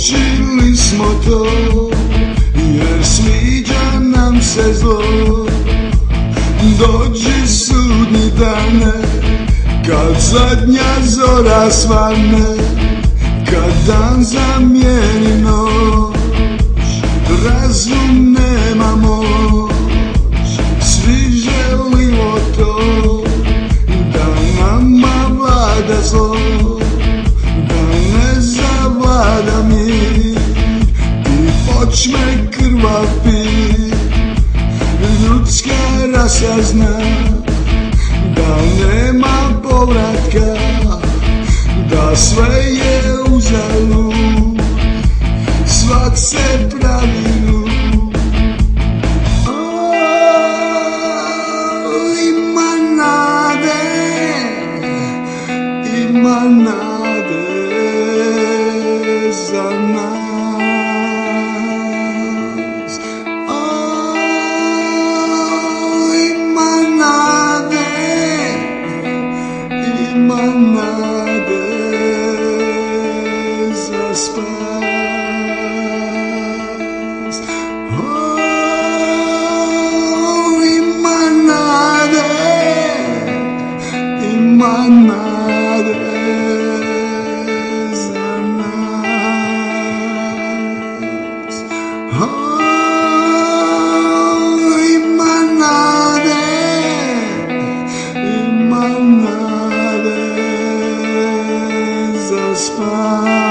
Odlučili smo to, jer sviđa nam se zlo. Dođi sudnji dane, kad zadnja zora svane, kad dan zamijeni noć, razum nema moć. Svi želimo to, da nama vlada zlo, da ne zavlada mir i počne krvav pir. Ljudska rasa zna da nema povratka, da sve je uzalud, svak se pravi lud. Ima nade, ima nade za nas. Ima nade za spas. Ima nade, ima nade za nas. Ima nade, ima nade za spas.